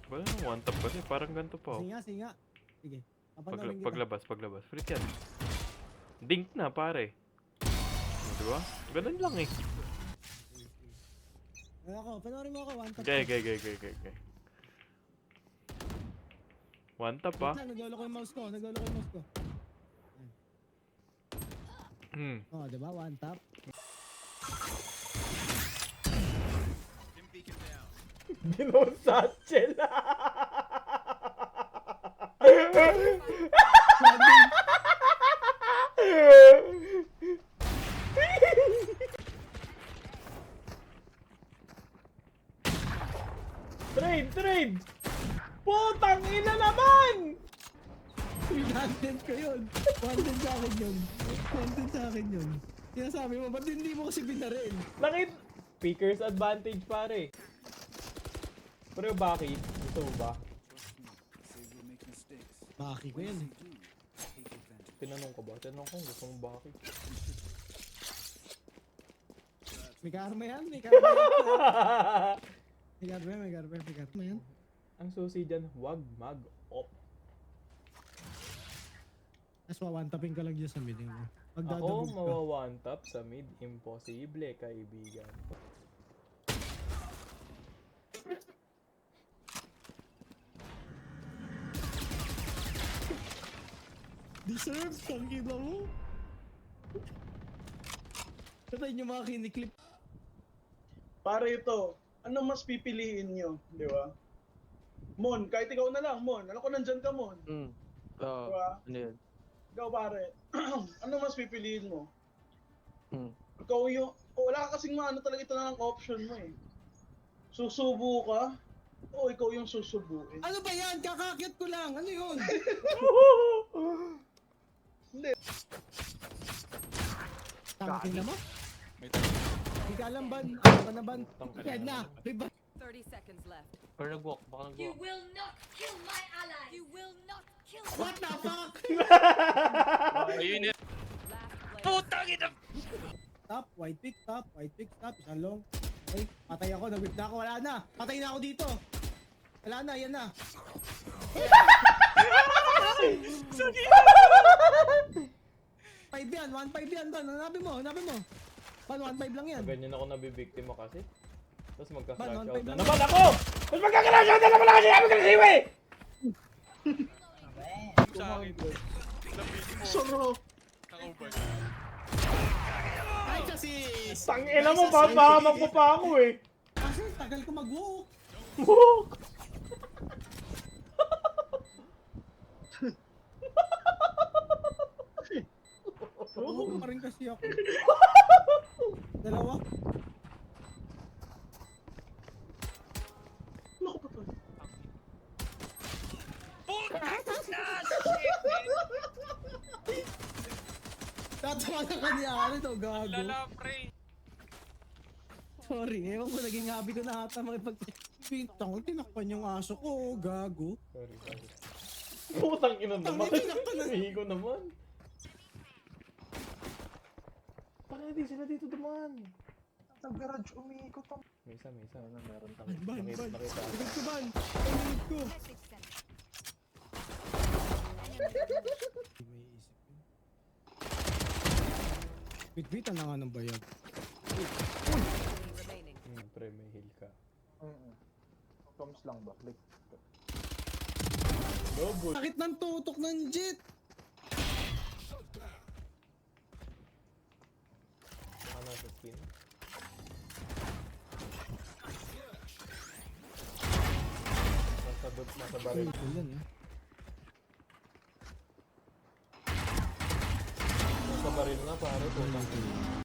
Wala nang one tap kasi, parang ganito pa oh. Sige nga. Sige. Papanoorin kita. Paglabas. Free yan. Dink na pare. Diba? Ganun lang eh. Panoorin mo ako, one tap. Okay. One tap ah. Naglolo ko yung mouse ko. Oh, diba? One tap. Ginoon Satchel. Trade! Putang ina naman! Wanted ko yun. Wanted sa akin yun. Sinasabi mo, ba't hindi mo kasi binarin? Speaker's advantage pare. Pero bakit? Gusto mo ba? Baki ko yan. Tinanong ka ba? Tinanong ko gusto mo bakit? May karma yan. May karma yan. Ang susi dyan, wag mag-op. Tapos wawantapin ka lang dyan sa meeting mo. Ako Magdadabog ka. mawa-one-tap sa mid. Imposible, kaibigan. Deserve, tangkila mo. Patayin yung mga kiniklip. Para ito, ano mas pipiliin nyo, di ba? Mon, kahit ikaw na lang, Mon. Ano ko nandyan ka, Mon? Diba? Ano yun? Ikaw, pare. Ano mas pipiliin mo? Hmm. Ikaw yung... wala ka kasing maano talaga ito na ng option mo eh. Susubo ka? O ikaw yung susubuin? Ano ba yan? Kakakyat ko lang. Ano yun? Hindi. Tangkila mo? Hindi ka alam ban. Ban. Kaya na. May ban. 30 seconds left. Or nag-walk, baka You nag-walk. will not kill my ally. You will not kill What the fuck? Ayun yun. Last player. Top, white pick, top. Isang long. Okay, patay ako. Nag-whip na ako. Wala na. Patay na ako dito. Wala na, yan na. Five yan, 1-5 yan. Hanapin mo. 1-5 lang yan. Ganyan ako nabibiktima kasi. Tapos magka-flash Ban, out one na five naman ako! Tapos magka-flash out na naman ako! Sinabi ko na siwe! Sa akin. Soro! Ay, kasi... Tangina mo, pahamak mo pa ako eh! Kasi tagal ko mag-walk. Walk! Walk pa rin kasi ako. Dalawa. Ano ko pa to? Tatawa na kanya to, gago. Lala, pre. Sorry, ewan ko, naging habi ko na ata makipag-pintang. Tinakpan yung aso ko, gago. Sorry. Putang ina naman. Tinakpan na. Hihigo naman. Bakit hindi sila dito dumaan? Sa garage umiikot ang... May isa. Ano meron tayo? Ban. Nakita. Ligod ko, ban. Ligod ko. May isip yun. Bitbitan na nga ng bayag. Remaining. Pre, may heal ka. Toms lang ba? Like... Double. Sakit ng tutok ng jet. Baka nasa skin. Nasa baril. Yan, eh. Nasa baril na pare. Putang ina.